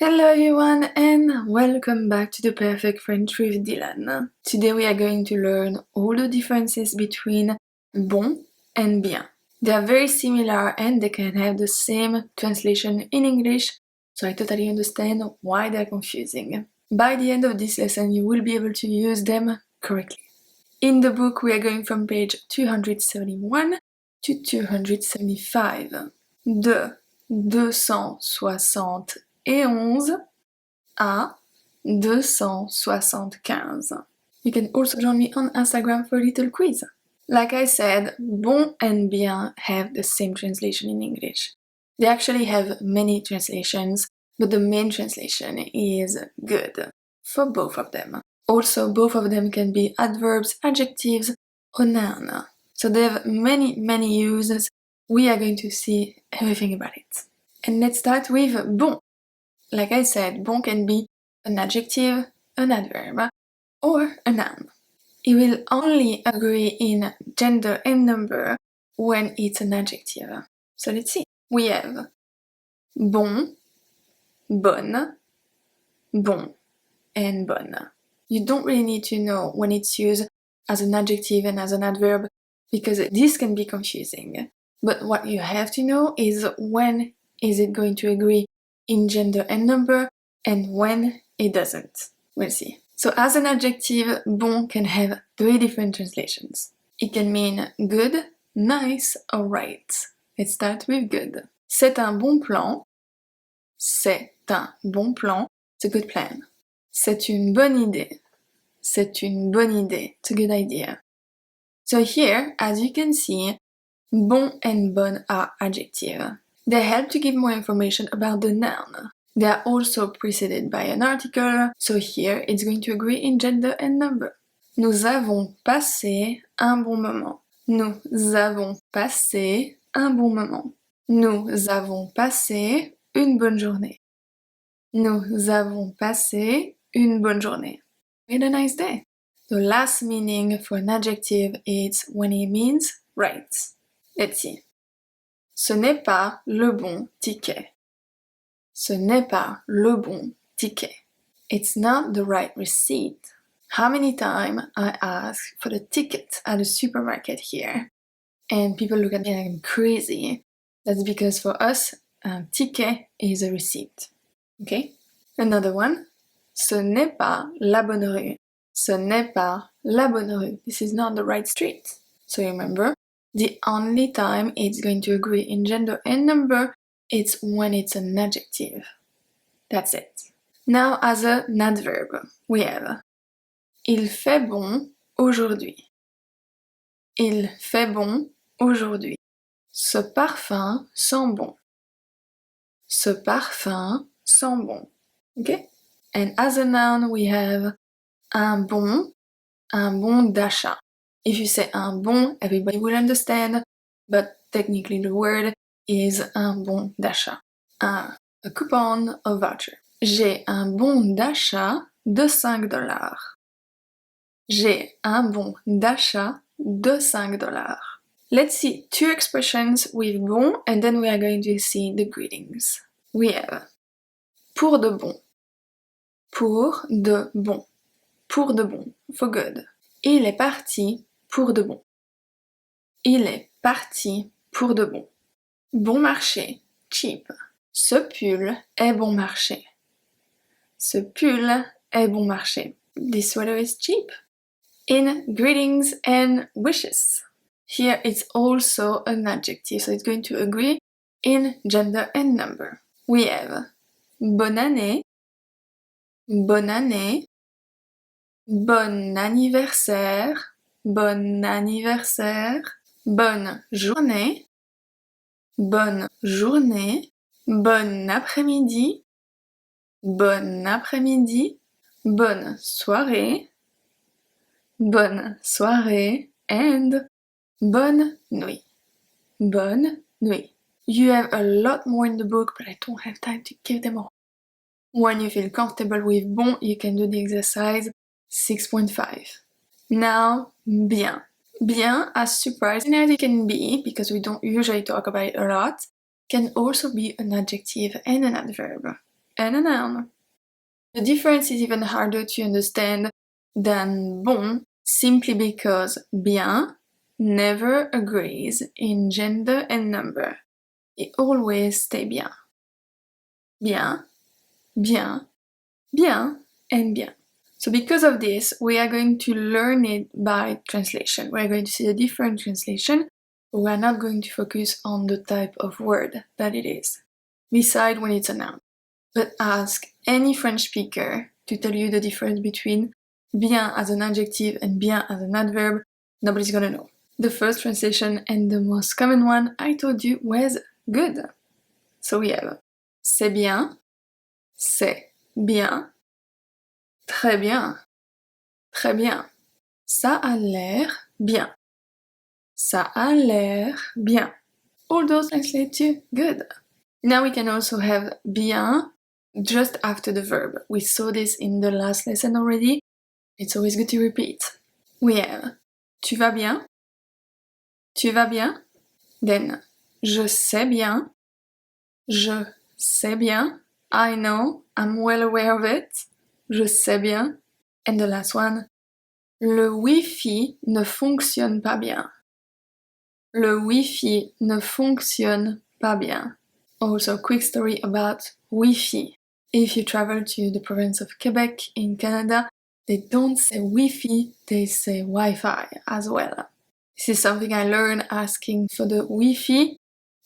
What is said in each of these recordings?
Hello everyone and welcome back to the Perfect French with Dylan. Today we are going to learn all the differences between bon and bien. They are very similar and they can have the same translation in English, so I totally understand why they're confusing. By the end of this lesson you will be able to use them correctly. In the book we are going from page 271 to 275. De 271 à 275. You can also join me on Instagram for a little quiz. Like I said, bon and bien have the same translation in English. They actually have many translations, but the main translation is good for both of them. Also, both of them can be adverbs, adjectives, or noun. So they have many uses. We are going to see everything about it. And let's start with bon. Like I said, bon can be an adjective, an adverb, or a noun. It will only agree in gender and number when it's an adjective. So let's see. We have bon, bonne, bon, and bonne. You don't really need to know when it's used as an adjective and as an adverb because this can be confusing. But what you have to know is when is it going to agree in gender and number, and when it doesn't. We'll see. So as an adjective, bon can have 3 different translations. It can mean good, nice, or right. Let's start with good. C'est un bon plan. C'est un bon plan. It's a good plan. C'est une bonne idée. C'est une bonne idée. It's a good idea. So here, as you can see, bon and bonne are adjective. They help to give more information about the noun. They are also preceded by an article, so here it's going to agree in gender and number. Nous avons passé un bon moment. Nous avons passé un bon moment. Nous avons passé une bonne journée. Nous avons passé une bonne journée. We had a nice day. The last meaning for an adjective is when it means right. Let's see. Ce n'est pas le bon ticket. Ce n'est pas le bon ticket. It's not the right receipt. How many times I ask for the ticket at the supermarket here, and people look at me like I'm crazy. That's because for us, a ticket is a receipt. Okay? Another one. Ce n'est pas la bonne rue. Ce n'est pas la bonne rue. This is not the right street. So remember, the only time it's going to agree in gender and number, it's when it's an adjective. That's it. Now as an adverb, we have Il fait bon aujourd'hui. Il fait bon aujourd'hui. Ce parfum sent bon. Ce parfum sent bon. Okay? And as a noun, we have un bon d'achat. If you say un bon, everybody will understand, but technically the word is un bon d'achat. A coupon or voucher. J'ai un bon d'achat de $5. J'ai un bon d'achat de $5. Let's see 2 expressions with bon, and then we are going to see the greetings. We have pour de bon. Pour de bon. Pour de bon. For good. Il est parti pour de bon. Il est parti pour de bon. Bon marché. Cheap. Ce pull est bon marché. Ce pull est bon marché. This sweater is cheap. In greetings and wishes. Here it's also an adjective, so it's going to agree in gender and number. We have bonne année, bon anniversaire, bon journée, bon après-midi, bonne soirée, and bonne nuit. Bonne nuit. You have a lot more in the book, but I don't have time to give them all. When you feel comfortable with bon, you can do the exercise 6.5. Now, bien. Bien, as surprising as it can be, because we don't usually talk about it a lot, can also be an adjective and an adverb. and a noun. The difference is even harder to understand than bon simply because bien never agrees in gender and number. It always stays bien. Bien, bien, bien, and bien. So because of this, we are going to learn it by translation. We're going to see the different translation. We are not going to focus on the type of word that it is, beside when it's a noun. But ask any French speaker to tell you the difference between bien as an adjective and bien as an adverb. Nobody's gonna know. The first translation and the most common one I told you was good. So we have c'est bien, c'est bien, très bien, très bien. Ça a l'air bien. Ça a l'air bien. All those translate to good. Now we can also have bien just after the verb. We saw this in the last lesson already. It's always good to repeat. We have tu vas bien? Tu vas bien? Then je sais bien. Je sais bien. I know. I'm well aware of it. Je sais bien. And the last one. Le Wi-Fi ne fonctionne pas bien. Le Wi-Fi ne fonctionne pas bien. Also, a quick story about Wi-Fi. If you travel to the province of Quebec in Canada, they don't say Wi-Fi, they say Wi-Fi as well. This is something I learned asking for the Wi-Fi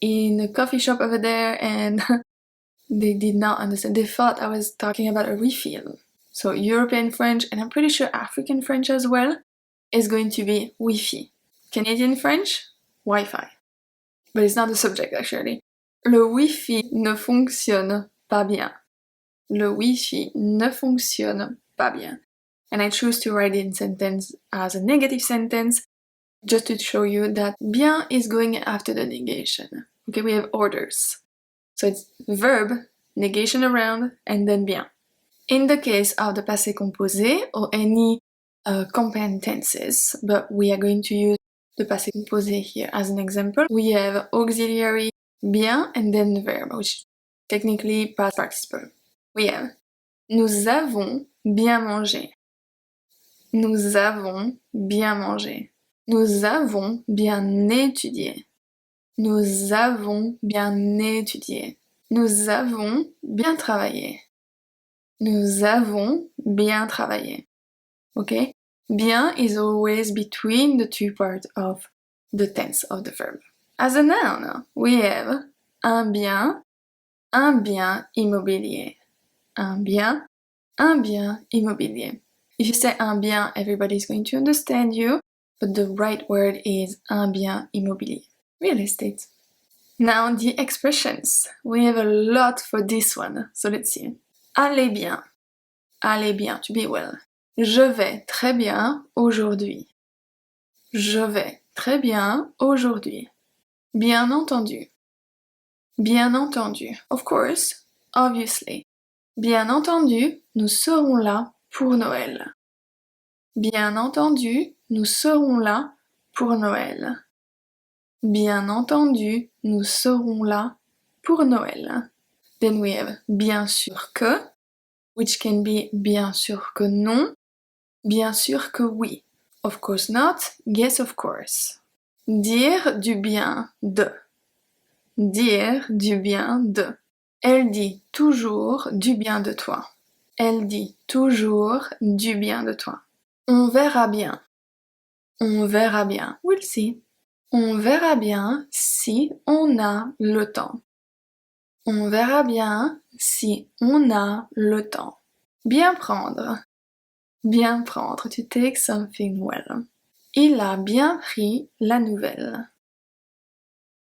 in a coffee shop over there, and they did not understand. They thought I was talking about a refill. So European French, and I'm pretty sure African French as well, is going to be Wi-Fi. Canadian French, Wi-Fi. But it's not the subject actually. Le Wi-Fi ne fonctionne pas bien. Le Wi-Fi ne fonctionne pas bien. And I choose to write it in sentence as a negative sentence just to show you that bien is going after the negation. Okay, we have orders. So it's verb, negation around, and then bien. In the case of the passé composé or any compound tenses, but we are going to use the passé composé here as an example, we have auxiliary bien and then the verb, which technically past participle. We have nous avons bien mangé. Nous avons bien mangé. Nous avons bien étudié. Nous avons bien étudié. Nous avons bien travaillé. Nous avons bien travaillé. Okay? Bien is always between the two parts of the tense of the verb. As a noun, we have un bien immobilier. Un bien immobilier. If you say un bien, everybody's going to understand you, but the right word is un bien immobilier. Real estate. Now the expressions. We have a lot for this one, so let's see. Allez bien. Allez bien, to be well. Je vais très bien aujourd'hui. Je vais très bien aujourd'hui. Bien entendu. Bien entendu. Of course, obviously. Bien entendu, nous serons là pour Noël. Bien entendu, nous serons là pour Noël. Bien entendu, nous serons là pour Noël. Then we have bien sûr que, which can be bien sûr que non, bien sûr que oui. Of course not, yes of course. Dire du bien de. Dire du bien de. Elle dit toujours du bien de toi. Elle dit toujours du bien de toi. On verra bien. On verra bien. We'll see. On verra bien si on a le temps. On verra bien si on a le temps. Bien prendre. Bien prendre. To take something well. Il a bien pris la nouvelle.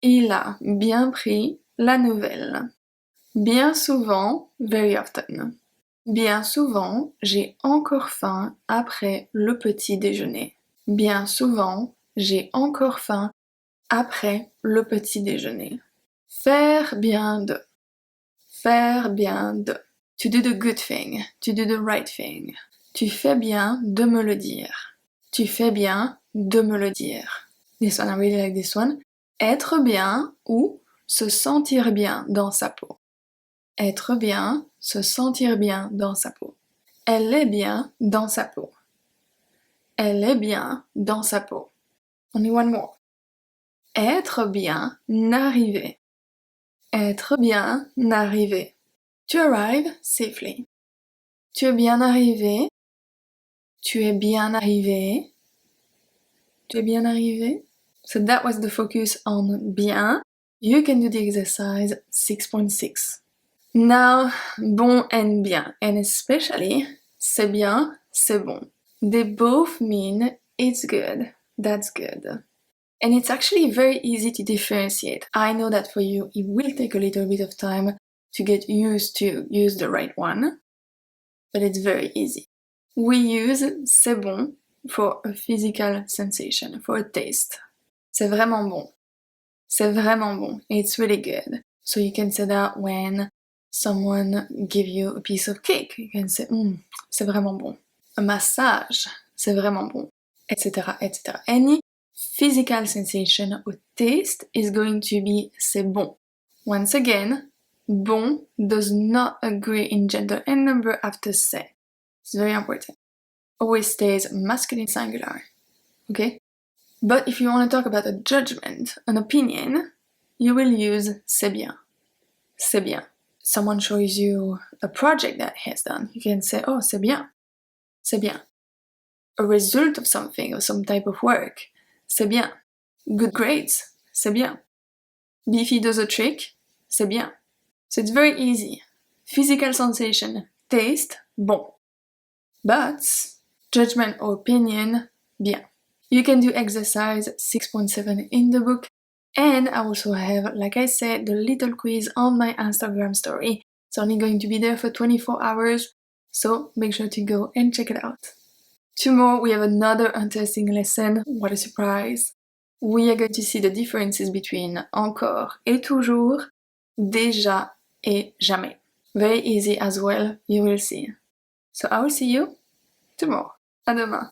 Il a bien pris la nouvelle. Bien souvent, very often. Bien souvent, j'ai encore faim après le petit déjeuner. Bien souvent, j'ai encore faim après le petit déjeuner. Faire bien de. Faire bien de. To do the good thing. To do the right thing. Tu fais bien de me le dire. Tu fais bien de me le dire. This one, I really like this one. Être bien ou se sentir bien dans sa peau. Être bien, se sentir bien dans sa peau. Elle est bien dans sa peau. Elle est bien dans sa peau. Only one more. Être bien arrivé. Être bien arrivé. To arrive safely. Tu es bien arrivé. Tu es bien arrivé. Tu es bien arrivé. So that was the focus on bien. You can do the exercise 6.6. Now, bon and bien, and especially c'est bien, c'est bon. They both mean it's good, that's good. And it's actually very easy to differentiate. I know that for you, it will take a little bit of time to get used to use the right one, but it's very easy. We use c'est bon for a physical sensation, for a taste. C'est vraiment bon. C'est vraiment bon. It's really good. So you can say that when someone give you a piece of cake. You can say, c'est vraiment bon. A massage, c'est vraiment bon, etc., etc. Any physical sensation or taste is going to be c'est bon. Once again, bon does not agree in gender and number after c'est. It's very important. Always stays masculine singular. Okay? But if you want to talk about a judgment, an opinion, you will use c'est bien. C'est bien. Someone shows you a project that he has done. You can say, oh, c'est bien. C'est bien. A result of something, or some type of work. C'est bien. Good grades. C'est bien. Beefy does a trick. C'est bien. So it's very easy. Physical sensation, taste, bon. But judgment or opinion, bien. You can do exercise 6.7 in the book, and I also have, like I said, the little quiz on my Instagram story. It's only going to be there for 24 hours, so make sure to go and check it out. Tomorrow we have another interesting lesson. What a surprise! We are going to see the differences between encore et toujours, déjà et jamais. Very easy as well, you will see. So I will see you tomorrow. À demain.